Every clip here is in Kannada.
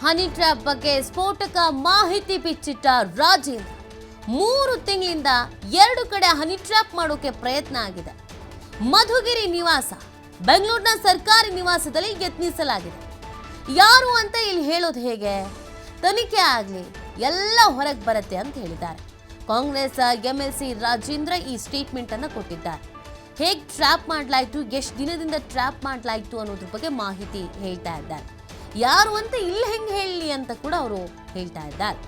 ಹನಿ ಟ್ರ್ಯಾಪ್ ಬಗ್ಗೆ ಸ್ಫೋಟಕ ಮಾಹಿತಿ ಬಿಚ್ಚಿಟ್ಟ ರಾಜೇಂದ್ರ. 3 ತಿಂಗಳಿಂದ 2 ಕಡೆ ಹನಿ ಟ್ರ್ಯಾಪ್ ಮಾಡೋಕೆ ಪ್ರಯತ್ನ ಆಗಿದೆ. ಮಧುಗಿರಿ ನಿವಾಸ, ಬೆಂಗಳೂರಿನ ಸರ್ಕಾರಿ ನಿವಾಸದಲ್ಲಿ ಯತ್ನಿಸಲಾಗಿದೆ. ಯಾರು ಅಂತ ಇಲ್ಲಿ ಹೇಳೋದು ಹೇಗೆ? ತನಿಖೆ ಆಗಲಿ, ಎಲ್ಲ ಹೊರಗೆ ಬರುತ್ತೆ ಅಂತ ಹೇಳಿದ್ದಾರೆ. ಕಾಂಗ್ರೆಸ್ ಎಂಎಲ್ಸಿ ರಾಜೇಂದ್ರ ಈ ಸ್ಟೇಟ್ಮೆಂಟ್ ಅನ್ನು ಕೊಟ್ಟಿದ್ದಾರೆ. ಹೇಗೆ ಟ್ರ್ಯಾಪ್ ಮಾಡಲಾಯಿತು, ಎಷ್ಟು ದಿನದಿಂದ ಟ್ರ್ಯಾಪ್ ಮಾಡಲಾಯಿತು ಅನ್ನೋದ್ರ ಬಗ್ಗೆ ಮಾಹಿತಿ ಹೇಳ್ತಾ ಇದ್ದಾರೆ. ಯಾರು ಅಂತ ಇಲ್ಲಿ ಹೆಂಗೆ ಹೇಳಲಿ ಅಂತ ಕೂಡ ಅವರು ಹೇಳ್ತಾ ಇದ್ದಾರೆ.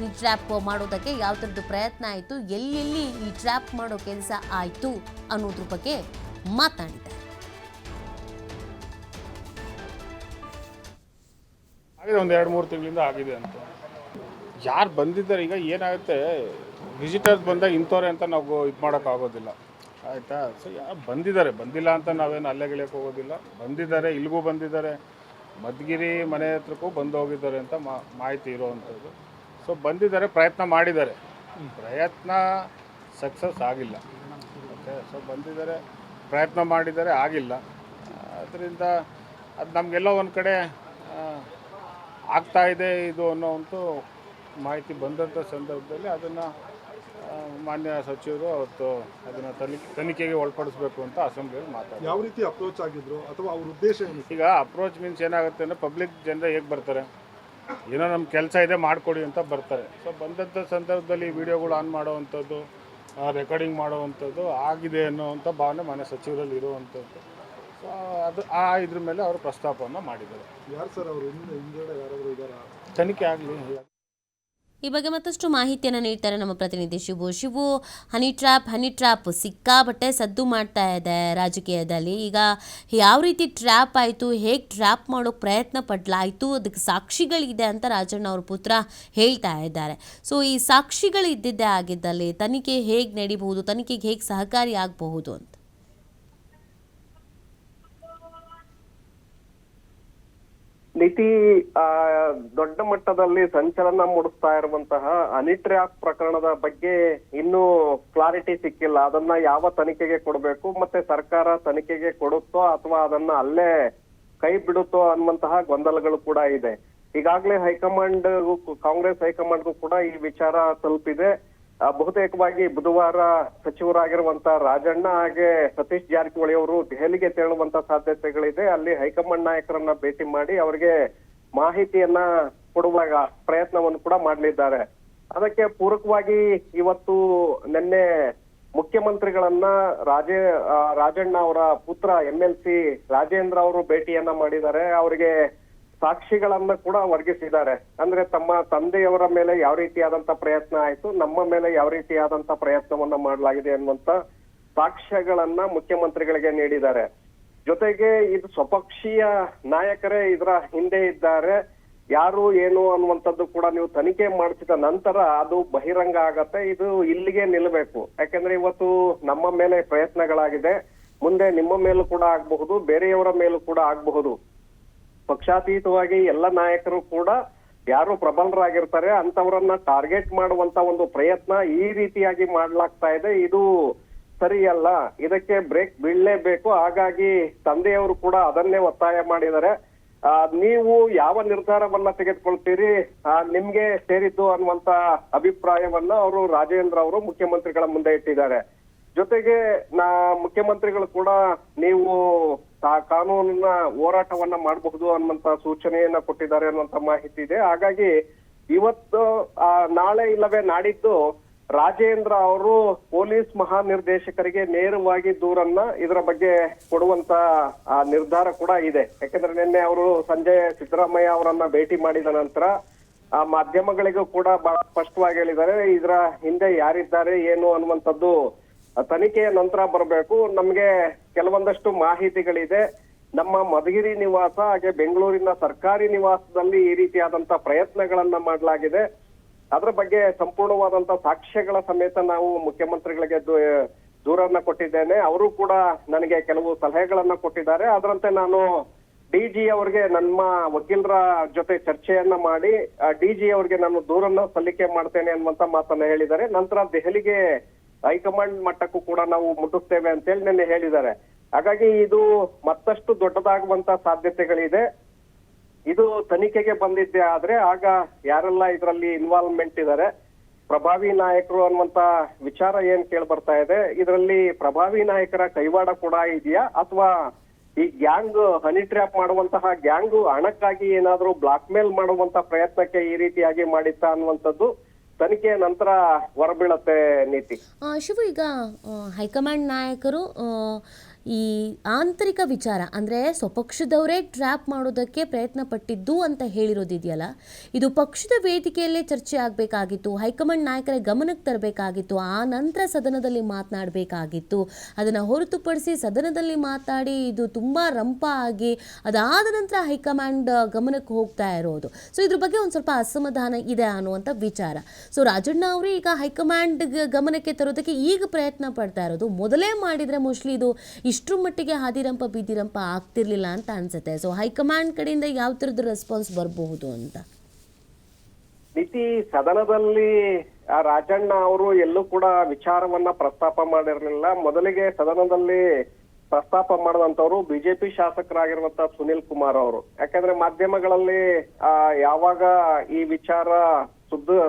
ಈ ಟ್ರ್ಯಾಪ್ ಮಾಡೋದಕ್ಕೆ ಯಾವ ಥರದ್ದು ಪ್ರಯತ್ನ ಆಯಿತು, ಎಲ್ಲೆಲ್ಲಿ ಈ ಟ್ರ್ಯಾಪ್ ಮಾಡೋ ಕೆಲಸ ಆಯಿತು ಅನ್ನೋದ್ರ ಬಗ್ಗೆ ಮಾತನಾಡಿದ್ದಾರೆ. ಆಗಿದೆ, ಒಂದು 2-3 ತಿಂಗಳಿಂದ ಆಗಿದೆ ಅಂತ. ಯಾರು ಬಂದಿದ್ದಾರೆ, ಈಗ ಏನಾಗುತ್ತೆ, ವಿಸಿಟರ್ಸ್ ಬಂದಾಗ ಇಂಥವ್ರೆ ಅಂತ ನಾವು ಇದು ಮಾಡೋಕ್ಕಾಗೋದಿಲ್ಲ, ಆಯಿತಾ. ಸೊ ಯಾರು ಬಂದಿದ್ದಾರೆ, ಬಂದಿಲ್ಲ ಅಂತ ನಾವೇನು ಅಲ್ಲೆಗಿಳಿಯೋಕೆ ಹೋಗೋದಿಲ್ಲ. ಬಂದಿದ್ದಾರೆ, ಇಲ್ಲಿಗೂ ಬಂದಿದ್ದಾರೆ, ಮಧುಗಿರಿ ಮನೆ ಹತ್ರಕ್ಕೂ ಬಂದು ಹೋಗಿದ್ದಾರೆ ಅಂತ ಮಾಹಿತಿ ಇರೋವಂಥದ್ದು. ಸೊ ಬಂದಿದ್ದಾರೆ, ಪ್ರಯತ್ನ ಮಾಡಿದ್ದಾರೆ, ಪ್ರಯತ್ನ ಸಕ್ಸಸ್ ಆಗಿಲ್ಲ. ಓಕೆ, ಸೊ ಬಂದಿದ್ದಾರೆ, ಪ್ರಯತ್ನ ಮಾಡಿದ್ದಾರೆ, ಆಗಿಲ್ಲ. ಅದರಿಂದ ಅದು ನಮಗೆಲ್ಲ ಒಂದು ಕಡೆ ಆಗ್ತಾ ಇದೆ ಇದು ಅನ್ನೋವಂಥ ಮಾಹಿತಿ ಬಂದಂಥ ಸಂದರ್ಭದಲ್ಲಿ ಅದನ್ನು ಮಾನ್ಯ ಸಚಿವರು ಅವತ್ತು ಅದನ್ನು ತನಿಖೆಗೆ ಒಳಪಡಿಸಬೇಕು ಅಂತ ಅಸೆಂಬ್ಲಿಯಲ್ಲಿ ಮಾತಾಡ್ತಾರೆ. ಯಾವ ರೀತಿ ಅಪ್ರೋಚ್ ಆಗಿದ್ರು ಅಥವಾ ಅವ್ರ ಉದ್ದೇಶ ಏನು? ಈಗ ಅಪ್ರೋಚ್ ಮೀನ್ಸ್ ಏನಾಗುತ್ತೆ ಅಂದರೆ, ಪಬ್ಲಿಕ್ ಜನರೇ ಹೇಗೆ ಬರ್ತಾರೆ, ಏನೋ ನಮ್ಮ ಕೆಲಸ ಇದೆ ಮಾಡಿಕೊಡಿ ಅಂತ ಬರ್ತಾರೆ. ಸೊ ಬಂದಂಥ ಸಂದರ್ಭದಲ್ಲಿ ವಿಡಿಯೋಗಳು ಆನ್ ಮಾಡೋವಂಥದ್ದು, ರೆಕಾರ್ಡಿಂಗ್ ಮಾಡೋವಂಥದ್ದು ಆಗಿದೆ ಅನ್ನೋವಂಥ ಭಾವನೆ ಮಾನ್ಯ ಸಚಿವರಲ್ಲಿ ಇರುವಂಥದ್ದು. ಸೊ ಅದು ಇದ್ರ ಮೇಲೆ ಅವರು ಪ್ರಸ್ತಾಪವನ್ನು ಮಾಡಿದ್ದಾರೆ. ಯಾರು ಸರ್ ಅವರು? ಹಿಂದೆ ಯಾರಾದರೂ ಇದ್ದಾರಾ? ತನಿಖೆ ಆಗಲಿ. ಈ ಬಗ್ಗೆ ಮತ್ತಷ್ಟು ಮಾಹಿತಿಯನ್ನು ನೀಡ್ತಾರೆ ನಮ್ಮ ಪ್ರತಿನಿಧಿ ಶಿವು. ಹನಿ ಟ್ರ್ಯಾಪ್ ಸಿಕ್ಕಾಬಟ್ಟೆ ಸದ್ದು ಮಾಡ್ತಾ ಇದೆ ರಾಜಕೀಯದಲ್ಲಿ. ಈಗ ಯಾವ ರೀತಿ ಟ್ರ್ಯಾಪ್ ಆಯಿತು, ಹೇಗೆ ಟ್ರ್ಯಾಪ್ ಮಾಡೋಕ್ಕೆ ಪ್ರಯತ್ನ ಪಡಲಾಯಿತು, ಅದಕ್ಕೆ ಸಾಕ್ಷಿಗಳಿದೆ ಅಂತ ರಾಜಣ್ಣ ಅವ್ರ ಪುತ್ರ ಹೇಳ್ತಾ ಇದ್ದಾರೆ. ಸೊ ಈ ಸಾಕ್ಷಿಗಳು ಇದ್ದಿದ್ದೇ ಆಗಿದ್ದಲ್ಲಿ ತನಿಖೆ ಹೇಗೆ ನಡೀಬಹುದು, ತನಿಖೆಗೆ ಹೇಗೆ ಸಹಕಾರಿ ಆಗಬಹುದು ಅಂತ. ನೀತಿ ದೊಡ್ಡ ಮಟ್ಟದಲ್ಲಿ ಸಂಚಲನ ಮೂಡಿಸ್ತಾ ಇರುವಂತಹ ಹನಿ ಟ್ರ್ಯಾಪ್ ಪ್ರಕರಣದ ಬಗ್ಗೆ ಇನ್ನೂ ಕ್ಲಾರಿಟಿ ಸಿಕ್ಕಿಲ್ಲ. ಅದನ್ನ ಯಾವ ತನಿಖೆಗೆ ಕೊಡಬೇಕು, ಮತ್ತೆ ಸರ್ಕಾರ ತನಿಖೆಗೆ ಕೊಡುತ್ತೋ ಅಥವಾ ಅದನ್ನ ಅಲ್ಲೇ ಕೈ ಬಿಡುತ್ತೋ ಅನ್ನುವಂತಹ ಗೊಂದಲಗಳು ಕೂಡ ಇದೆ. ಈಗಾಗಲೇ ಹೈಕಮಾಂಡ್, ಕಾಂಗ್ರೆಸ್ ಹೈಕಮಾಂಡ್ಗೂ ಕೂಡ ಈ ವಿಚಾರ ತಲುಪಿದೆ. ಬಹುತೇಕವಾಗಿ ಬುಧವಾರ ಸಚಿವರಾಗಿರುವಂತ ರಾಜಣ್ಣ ಹಾಗೆ ಸತೀಶ್ ಜಾರಕಿಹೊಳಿ ಅವರು ದೆಹಲಿಗೆ ತೆರಳುವಂತ ಸಾಧ್ಯತೆಗಳಿದೆ. ಅಲ್ಲಿ ಹೈಕಮಾಂಡ್ ನಾಯಕರನ್ನ ಭೇಟಿ ಮಾಡಿ ಅವರಿಗೆ ಮಾಹಿತಿಯನ್ನ ಕೊಡುವ ಪ್ರಯತ್ನವನ್ನು ಕೂಡ ಮಾಡಲಿದ್ದಾರೆ. ಅದಕ್ಕೆ ಪೂರಕವಾಗಿ ಇವತ್ತು ನಿನ್ನೆ ಮುಖ್ಯಮಂತ್ರಿಗಳನ್ನ ರಾಜಣ್ಣ ಅವರ ಪುತ್ರ ಎಂಎಲ್ಸಿ ರಾಜೇಂದ್ರ ಅವರು ಭೇಟಿಯನ್ನ ಮಾಡಿದ್ದಾರೆ. ಅವರಿಗೆ ಸಾಕ್ಷಿಗಳನ್ನ ಕೂಡ ವರ್ಗಿಸಿದ್ದಾರೆ. ಅಂದ್ರೆ ತಮ್ಮ ತಂದೆಯವರ ಮೇಲೆ ಯಾವ ರೀತಿಯಾದಂತ ಪ್ರಯತ್ನ ಆಯ್ತು, ನಮ್ಮ ಮೇಲೆ ಯಾವ ರೀತಿಯಾದಂತ ಪ್ರಯತ್ನವನ್ನ ಮಾಡಲಾಗಿದೆ ಅನ್ನುವಂತ ಸಾಕ್ಷ್ಯಗಳನ್ನ ಮುಖ್ಯಮಂತ್ರಿಗಳಿಗೆ ನೀಡಿದ್ದಾರೆ. ಜೊತೆಗೆ ಇದು ಸ್ವಪಕ್ಷೀಯ ನಾಯಕರೇ ಇದರ ಹಿಂದೆ ಇದ್ದಾರೆ, ಯಾರು ಏನು ಅನ್ನುವಂಥದ್ದು ಕೂಡ ನೀವು ತನಿಖೆ ಮಾಡಿಸಿದ ನಂತರ ಅದು ಬಹಿರಂಗ ಆಗತ್ತೆ. ಇದು ಇಲ್ಲಿಗೆ ನಿಲ್ಲಬೇಕು. ಯಾಕಂದ್ರೆ ಇವತ್ತು ನಮ್ಮ ಮೇಲೆ ಪ್ರಯತ್ನಗಳಾಗಿದೆ, ಮುಂದೆ ನಿಮ್ಮ ಮೇಲೂ ಕೂಡ ಆಗಬಹುದು, ಬೇರೆಯವರ ಮೇಲೂ ಕೂಡ ಆಗಬಹುದು. ಪಕ್ಷಾತೀತವಾಗಿ ಎಲ್ಲ ನಾಯಕರು ಕೂಡ ಯಾರು ಪ್ರಬಲರಾಗಿರ್ತಾರೆ ಅಂತವರನ್ನ ಟಾರ್ಗೆಟ್ ಮಾಡುವಂತ ಒಂದು ಪ್ರಯತ್ನ ಈ ರೀತಿಯಾಗಿ ಮಾಡ್ಲಾಗ್ತಾ ಇದೆ. ಇದು ಸರಿಯಲ್ಲ, ಇದಕ್ಕೆ ಬ್ರೇಕ್ ಬೀಳಲೇಬೇಕು. ಹಾಗಾಗಿ ತಂದೆಯವರು ಕೂಡ ಅದನ್ನೇ ಒತ್ತಾಯ ಮಾಡಿದ್ದಾರೆ. ನೀವು ಯಾವ ನಿರ್ಧಾರವನ್ನ ತೆಗೆದುಕೊಳ್ತೀರಿ ನಿಮ್ಗೆ ಸೇರಿದ್ದು ಅನ್ನುವಂತ ಅಭಿಪ್ರಾಯವನ್ನ ಅವರು ರಾಜೇಂದ್ರ ಅವರು ಮುಖ್ಯಮಂತ್ರಿಗಳ ಮುಂದೆ ಇಟ್ಟಿದ್ದಾರೆ. ಜೊತೆಗೆ ಮುಖ್ಯಮಂತ್ರಿಗಳು ಕೂಡ ನೀವು ಕಾನೂನಿನ ಹೋರಾಟವನ್ನ ಮಾಡಬಹುದು ಅನ್ನುವಂತ ಸೂಚನೆಯನ್ನ ಕೊಟ್ಟಿದ್ದಾರೆ ಅನ್ನುವಂತ ಮಾಹಿತಿ ಇದೆ. ಹಾಗಾಗಿ ಇವತ್ತು ನಾಳೆ ಇಲ್ಲವೇ ನಾಡಿದ್ದು ರಾಜೇಂದ್ರ ಅವರು ಪೊಲೀಸ್ ಮಹಾನಿರ್ದೇಶಕರಿಗೆ ನೇರವಾಗಿ ದೂರನ್ನ ಇದರ ಬಗ್ಗೆ ಕೊಡುವಂತ ನಿರ್ಧಾರ ಕೂಡ ಇದೆ. ಯಾಕಂದ್ರೆ ನಿನ್ನೆ ಅವರು ಸಂಜೆ ಸಿದ್ದರಾಮಯ್ಯ ಅವರನ್ನ ಭೇಟಿ ಮಾಡಿದ ನಂತರ ಮಾಧ್ಯಮಗಳಿಗೂ ಕೂಡ ಬಹಳ ಸ್ಪಷ್ಟವಾಗಿ ಹೇಳಿದ್ದಾರೆ, ಇದರ ಹಿಂದೆ ಯಾರಿದ್ದಾರೆ ಏನು ಅನ್ನುವಂಥದ್ದು ತನಿಖೆಯ ನಂತರ ಬರಬೇಕು. ನಮ್ಗೆ ಕೆಲವೊಂದಷ್ಟು ಮಾಹಿತಿಗಳಿದೆ. ನಮ್ಮ ಮಧುಗಿರಿ ನಿವಾಸ ಹಾಗೆ ಬೆಂಗಳೂರಿನ ಸರ್ಕಾರಿ ನಿವಾಸದಲ್ಲಿ ಈ ರೀತಿಯಾದಂತ ಪ್ರಯತ್ನಗಳನ್ನ ಮಾಡಲಾಗಿದೆ. ಅದರ ಬಗ್ಗೆ ಸಂಪೂರ್ಣವಾದಂತ ಸಾಕ್ಷ್ಯಗಳ ಸಮೇತ ನಾವು ಮುಖ್ಯಮಂತ್ರಿಗಳಿಗೆ ದೂರನ್ನ ಕೊಟ್ಟಿದ್ದೇನೆ. ಅವರು ಕೂಡ ನನಗೆ ಕೆಲವು ಸಲಹೆಗಳನ್ನ ಕೊಟ್ಟಿದ್ದಾರೆ. ಅದರಂತೆ ನಾನು ಡಿಜಿ ಅವರಿಗೆ ನಮ್ಮ ವಕೀಲರ ಜೊತೆ ಚರ್ಚೆಯನ್ನ ಮಾಡಿ ಡಿಜಿ ಅವರಿಗೆ ನಾನು ದೂರನ್ನ ಸಲ್ಲಿಕೆ ಮಾಡ್ತೇನೆ ಅನ್ನುವಂತ ಮಾತನ್ನ ಹೇಳಿದ್ದಾರೆ. ನಂತರ ದೆಹಲಿಗೆ ಹೈಕಮಾಂಡ್ ಮಟ್ಟಕ್ಕೂ ಕೂಡ ನಾವು ಮುಟ್ಟಿಸ್ತೇವೆ ಅಂತೇಳಿ ನಿನ್ನೆ ಹೇಳಿದ್ದಾರೆ. ಹಾಗಾಗಿ ಇದು ಮತ್ತಷ್ಟು ದೊಡ್ಡದಾಗುವಂತ ಸಾಧ್ಯತೆಗಳಿದೆ. ಇದು ತನಿಖೆಗೆ ಬಂದಿದ್ದೆ ಆದ್ರೆ ಆಗ ಯಾರೆಲ್ಲ ಇದರಲ್ಲಿ ಇನ್ವಾಲ್ವ್ಮೆಂಟ್ ಇದ್ದಾರೆ, ಪ್ರಭಾವಿ ನಾಯಕರು ಅನ್ನುವಂತ ವಿಚಾರ ಏನ್ ಕೇಳಿ ಬರ್ತಾ ಇದೆ, ಇದರಲ್ಲಿ ಪ್ರಭಾವಿ ನಾಯಕರ ಕೈವಾಡ ಕೂಡ ಇದೆಯಾ ಅಥವಾ ಈ ಗ್ಯಾಂಗ್ ಹನಿ ಟ್ರ್ಯಾಪ್ ಮಾಡುವಂತಹ ಗ್ಯಾಂಗ್ ಹಣಕ್ಕಾಗಿ ಏನಾದ್ರೂ ಬ್ಲಾಕ್ ಮೇಲ್ ಮಾಡುವಂತ ಪ್ರಯತ್ನಕ್ಕೆ ಈ ರೀತಿಯಾಗಿ ಮಾಡಿತ್ತಾ ಅನ್ನುವಂಥದ್ದು ತನಿಖೆಯ ನಂತರ ಹೊರಬೀಳತ್ತೆ ನೀತಿ. ಶಿವು, ಈಗ ಹೈಕಮಾಂಡ್ ನಾಯಕರು ಈ ಆಂತರಿಕ ವಿಚಾರ ಅಂದರೆ ಸ್ವಪಕ್ಷದವರೇ ಟ್ರ್ಯಾಪ್ ಮಾಡೋದಕ್ಕೆ ಪ್ರಯತ್ನ ಪಟ್ಟಿದ್ದು ಅಂತ ಹೇಳಿರೋದಿದೆಯಲ್ಲ, ಇದು ಪಕ್ಷದ ವೇದಿಕೆಯಲ್ಲೇ ಚರ್ಚೆ ಆಗಬೇಕಾಗಿತ್ತು, ಹೈಕಮಾಂಡ್ ನಾಯಕರ ಗಮನಕ್ಕೆ ತರಬೇಕಾಗಿತ್ತು, ಆ ನಂತರ ಸದನದಲ್ಲಿ ಮಾತನಾಡಬೇಕಾಗಿತ್ತು. ಅದನ್ನು ಹೊರತುಪಡಿಸಿ ಸದನದಲ್ಲಿ ಮಾತಾಡಿ ಇದು ತುಂಬ ರಂಪ ಆಗಿ ಅದಾದ ನಂತರ ಹೈಕಮಾಂಡ್ ಗಮನಕ್ಕೆ ಹೋಗ್ತಾ ಇರೋದು. ಸೊ ಇದ್ರ ಬಗ್ಗೆ ಒಂದು ಸ್ವಲ್ಪ ಅಸಮಾಧಾನ ಇದೆ ಅನ್ನುವಂಥ ವಿಚಾರ. ಸೊ ರಾಜಣ್ಣ ಅವರು ಈಗ ಹೈಕಮಾಂಡ್ ಗಮನಕ್ಕೆ ತರೋದಕ್ಕೆ ಈಗ ಪ್ರಯತ್ನ ಪಡ್ತಾ ಇರೋದು. ಮೊದಲೇ ಮಾಡಿದರೆ ಮೋಸ್ಟ್ಲಿ ಇದು ಇಷ್ಟರ ಮಟ್ಟಿಗೆ ಹಾದಿರಂಪ ಬೀದಿರಂಪ ಆಗ್ತಿರ್ಲಿಲ್ಲ ಅಂತ ಅನ್ಸುತ್ತೆ. ಸೊ ಹೈಕಮಾಂಡ್ ಕಡೆಯಿಂದ ಯಾವ ಥರದ ರೆಸ್ಪಾನ್ಸ್ ಬರಬಹುದು ಅಂತ ನೀತಿ ಸದನದಲ್ಲಿ ರಾಜಣ್ಣ ಅವರು ಎಲ್ಲೂ ಕೂಡ ವಿಚಾರವನ್ನ ಪ್ರಸ್ತಾಪ ಮಾಡಿರಲಿಲ್ಲ. ಮೊದಲಿಗೆ ಸದನದಲ್ಲಿ ಪ್ರಸ್ತಾಪ ಮಾಡಿದಂತವ್ರು ಬಿಜೆಪಿ ಶಾಸಕರಾಗಿರುವಂತ ಸುನಿಲ್ ಕುಮಾರ್ ಅವರು. ಯಾಕಂದ್ರೆ ಮಾಧ್ಯಮಗಳಲ್ಲಿ ಯಾವಾಗ ಈ ವಿಚಾರ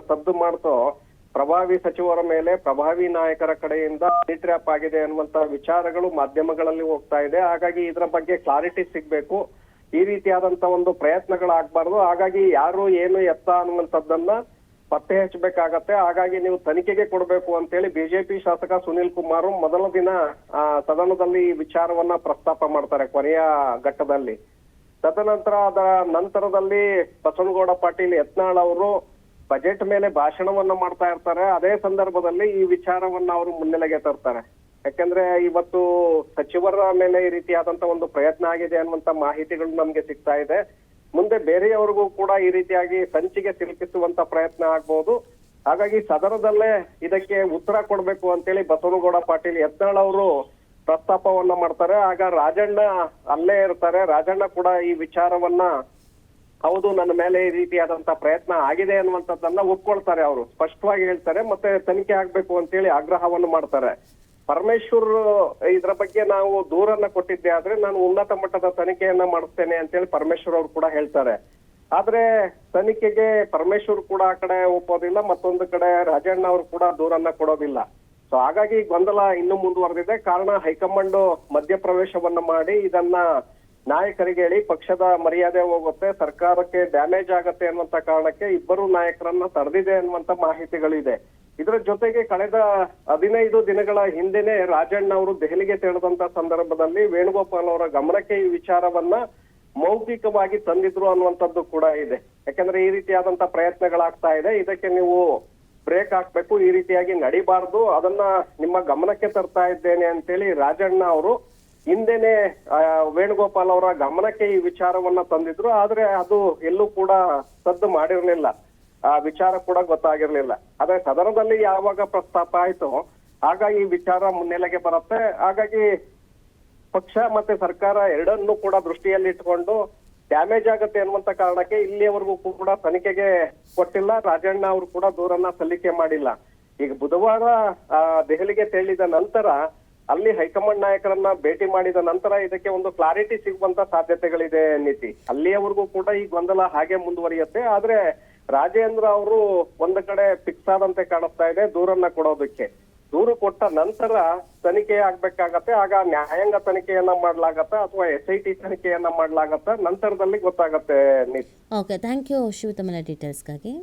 ಸದ್ದು ಮಾಡ್ತೋ ಪ್ರಭಾವಿ ಸಚಿವರ ಮೇಲೆ ಪ್ರಭಾವಿ ನಾಯಕರ ಕಡೆಯಿಂದ ಹನಿ ಟ್ರ್ಯಾಪ್ ಆಗಿದೆ ಅನ್ನುವಂತ ವಿಚಾರಗಳು ಮಾಧ್ಯಮಗಳಲ್ಲಿ ಹೋಗ್ತಾ ಇದೆ. ಹಾಗಾಗಿ ಇದರ ಬಗ್ಗೆ ಕ್ಲಾರಿಟಿ ಸಿಗ್ಬೇಕು, ಈ ರೀತಿಯಾದಂತ ಒಂದು ಪ್ರಯತ್ನಗಳಾಗಬಾರ್ದು. ಹಾಗಾಗಿ ಯಾರು ಏನು ಎತ್ತ ಅನ್ನುವಂಥದ್ದನ್ನ ಪತ್ತೆ ಹಚ್ಚಬೇಕಾಗತ್ತೆ. ಹಾಗಾಗಿ ನೀವು ತನಿಖೆಗೆ ಕೊಡಬೇಕು ಅಂತೇಳಿ ಬಿಜೆಪಿ ಶಾಸಕ ಸುನಿಲ್ ಕುಮಾರ್ ಮೊದಲ ದಿನ ಸದನದಲ್ಲಿ ಈ ವಿಚಾರವನ್ನ ಪ್ರಸ್ತಾಪ ಮಾಡ್ತಾರೆ ಕೊನೆಯ ಘಟ್ಟದಲ್ಲಿ. ತದನಂತರ ಅದರ ನಂತರದಲ್ಲಿ ಬಸವನಗೌಡ ಪಾಟೀಲ್ ಯತ್ನಾಳ್ ಅವರು ಬಜೆಟ್ ಮೇಲೆ ಭಾಷಣವನ್ನ ಮಾಡ್ತಾ ಇರ್ತಾರೆ. ಅದೇ ಸಂದರ್ಭದಲ್ಲಿ ಈ ವಿಚಾರವನ್ನ ಅವರು ಮುನ್ನೆಲೆಗೆ ತರ್ತಾರೆ. ಯಾಕಂದ್ರೆ ಇವತ್ತು ಸಚಿವರ ಮೇಲೆ ಈ ರೀತಿಯಾದಂತ ಒಂದು ಪ್ರಯತ್ನ ಆಗಿದೆ ಅನ್ನುವಂತ ಮಾಹಿತಿಗಳು ನಮ್ಗೆ ಸಿಗ್ತಾ ಇದೆ. ಮುಂದೆ ಬೇರೆಯವರಿಗೂ ಕೂಡ ಈ ರೀತಿಯಾಗಿ ಸಂಚಿಗೆ ಸಿಲುಕಿಸುವಂತ ಪ್ರಯತ್ನ ಆಗ್ಬಹುದು. ಹಾಗಾಗಿ ಸದನದಲ್ಲೇ ಇದಕ್ಕೆ ಉತ್ತರ ಕೊಡ್ಬೇಕು ಅಂತೇಳಿ ಬಸವನಗೌಡ ಪಾಟೀಲ್ ಯತ್ನಾಳ್ ಅವರು ಪ್ರಸ್ತಾಪವನ್ನ ಮಾಡ್ತಾರೆ. ಆಗ ರಾಜಣ್ಣ ಅಲ್ಲೇ ಇರ್ತಾರೆ. ರಾಜಣ್ಣ ಕೂಡ ಈ ವಿಚಾರವನ್ನ ಹೌದು ನನ್ನ ಮೇಲೆ ಈ ರೀತಿಯಾದಂತ ಪ್ರಯತ್ನ ಆಗಿದೆ ಅನ್ನುವಂಥದ್ದನ್ನ ಒಪ್ಕೊಳ್ತಾರೆ. ಅವರು ಸ್ಪಷ್ಟವಾಗಿ ಹೇಳ್ತಾರೆ, ಮತ್ತೆ ತನಿಖೆ ಆಗ್ಬೇಕು ಅಂತೇಳಿ ಆಗ್ರಹವನ್ನು ಮಾಡ್ತಾರೆ. ಪರಮೇಶ್ವರ್ ಇದ್ರ ಬಗ್ಗೆ ನಾವು ದೂರನ್ನ ಕೊಟ್ಟಿದ್ದೆ ಆದ್ರೆ ನಾನು ಉನ್ನತ ಮಟ್ಟದ ತನಿಖೆಯನ್ನ ಮಾಡಿಸ್ತೇನೆ ಅಂತೇಳಿ ಪರಮೇಶ್ವರ್ ಅವರು ಕೂಡ ಹೇಳ್ತಾರೆ. ಆದ್ರೆ ತನಿಖೆಗೆ ಪರಮೇಶ್ವರ್ ಕೂಡ ಆ ಕಡೆ ಒಪ್ಪೋದಿಲ್ಲ, ಮತ್ತೊಂದು ಕಡೆ ರಾಜಣ್ಣ ಅವರು ಕೂಡ ದೂರನ್ನ ಕೊಡೋದಿಲ್ಲ. ಸೊ ಹಾಗಾಗಿ ಗೊಂದಲ ಇನ್ನೂ ಮುಂದುವರೆದಿದೆ. ಕಾರಣ ಹೈಕಮಾಂಡ್ ಮಧ್ಯಪ್ರವೇಶವನ್ನ ಮಾಡಿ ಇದನ್ನ ನಾಯಕರಿಗೆ ಹೇಳಿ ಪಕ್ಷದ ಮರ್ಯಾದೆ ಹೋಗುತ್ತೆ, ಸರ್ಕಾರಕ್ಕೆ ಡ್ಯಾಮೇಜ್ ಆಗತ್ತೆ ಅನ್ನುವಂತ ಕಾರಣಕ್ಕೆ ಇಬ್ಬರು ನಾಯಕರನ್ನ ತಡೆದಿದೆ ಅನ್ನುವಂತ ಮಾಹಿತಿಗಳಿದೆ. ಇದರ ಜೊತೆಗೆ ಕಳೆದ 15 ದಿನಗಳ ಹಿಂದೆನೆ ರಾಜಣ್ಣ ಅವರು ದೆಹಲಿಗೆ ತೆರಳಿದಂತ ಸಂದರ್ಭದಲ್ಲಿ ವೇಣುಗೋಪಾಲ್ ಅವರ ಗಮನಕ್ಕೆ ಈ ವಿಚಾರವನ್ನ ಮೌಖಿಕವಾಗಿ ತಂದಿದ್ರು ಅನ್ನುವಂಥದ್ದು ಕೂಡ ಇದೆ. ಯಾಕಂದ್ರೆ ಈ ರೀತಿಯಾದಂತ ಪ್ರಯತ್ನಗಳಾಗ್ತಾ ಇದೆ, ಇದಕ್ಕೆ ನೀವು ಬ್ರೇಕ್ ಹಾಕ್ಬೇಕು, ಈ ರೀತಿಯಾಗಿ ನಡಿಬಾರ್ದು, ಅದನ್ನ ನಿಮ್ಮ ಗಮನಕ್ಕೆ ತರ್ತಾ ಇದ್ದೇನೆ ಅಂತೇಳಿ ರಾಜಣ್ಣ ಅವರು ಹಿಂದೆನೆ ವೇಣುಗೋಪಾಲ್ ಅವರ ಗಮನಕ್ಕೆ ಈ ವಿಚಾರವನ್ನ ತಂದಿದ್ರು. ಆದ್ರೆ ಅದು ಎಲ್ಲೂ ಕೂಡ ಸದ್ದು ಮಾಡಿರ್ಲಿಲ್ಲ, ಆ ವಿಚಾರ ಕೂಡ ಗೊತ್ತಾಗಿರ್ಲಿಲ್ಲ. ಆದ್ರೆ ಸದನದಲ್ಲಿ ಯಾವಾಗ ಪ್ರಸ್ತಾಪ ಆಯ್ತು ಆಗ ಈ ವಿಚಾರ ಮುನ್ನೆಲೆಗೆ ಬರುತ್ತೆ. ಹಾಗಾಗಿ ಪಕ್ಷ ಮತ್ತೆ ಸರ್ಕಾರ ಎರಡನ್ನೂ ಕೂಡ ದೃಷ್ಟಿಯಲ್ಲಿ ಇಟ್ಕೊಂಡು ಡ್ಯಾಮೇಜ್ ಆಗುತ್ತೆ ಅನ್ನುವಂತ ಕಾರಣಕ್ಕೆ ಇಲ್ಲಿಯವರೆಗೂ ಕೂಡ ತನಿಖೆಗೆ ಕೊಟ್ಟಿಲ್ಲ. ರಾಜಣ್ಣ ಅವರು ಕೂಡ ದೂರನ್ನ ಸಲ್ಲಿಕೆ ಮಾಡಿಲ್ಲ. ಈಗ ಬುಧವಾರ ದೆಹಲಿಗೆ ತೆರಳಿದ ನಂತರ ಅಲ್ಲಿ ಹೈಕಮಾಂಡ್ ನಾಯಕರನ್ನ ಭೇಟಿ ಮಾಡಿದ ನಂತರ ಇದಕ್ಕೆ ಒಂದು ಕ್ಲಾರಿಟಿ ಸಿಗುವಂತ ಸಾಧ್ಯತೆಗಳಿದೆ ನೀತಿ. ಅಲ್ಲಿಯವರೆಗೂ ಕೂಡ ಈ ಗೊಂದಲ ಹಾಗೆ ಮುಂದುವರಿಯುತ್ತೆ. ಆದ್ರೆ ರಾಜೇಂದ್ರ ಅವರು ಒಂದು ಕಡೆ ಫಿಕ್ಸ್ ಆದಂತೆ ಕಾಣಿಸ್ತಾ ಇದೆ ದೂರನ್ನ ಕೊಡೋದಕ್ಕೆ. ದೂರು ಕೊಟ್ಟ ನಂತರ ತನಿಖೆ ಆಗ್ಬೇಕಾಗತ್ತೆ. ಆಗ ನ್ಯಾಯಾಂಗ ತನಿಖೆಯನ್ನ ಮಾಡ್ಲಾಗತ್ತ ಅಥವಾ SIT ತನಿಖೆಯನ್ನ ಮಾಡ್ಲಾಗತ್ತ, ನಂತರದಲ್ಲಿ ಗೊತ್ತಾಗತ್ತೆ ನೀತಿ. ಓಕೆ, ಥ್ಯಾಂಕ್ ಯು ಶಿವ, ತಮ್ಮ ಡೀಟೇಲ್ಸ್ಗಾಗಿ.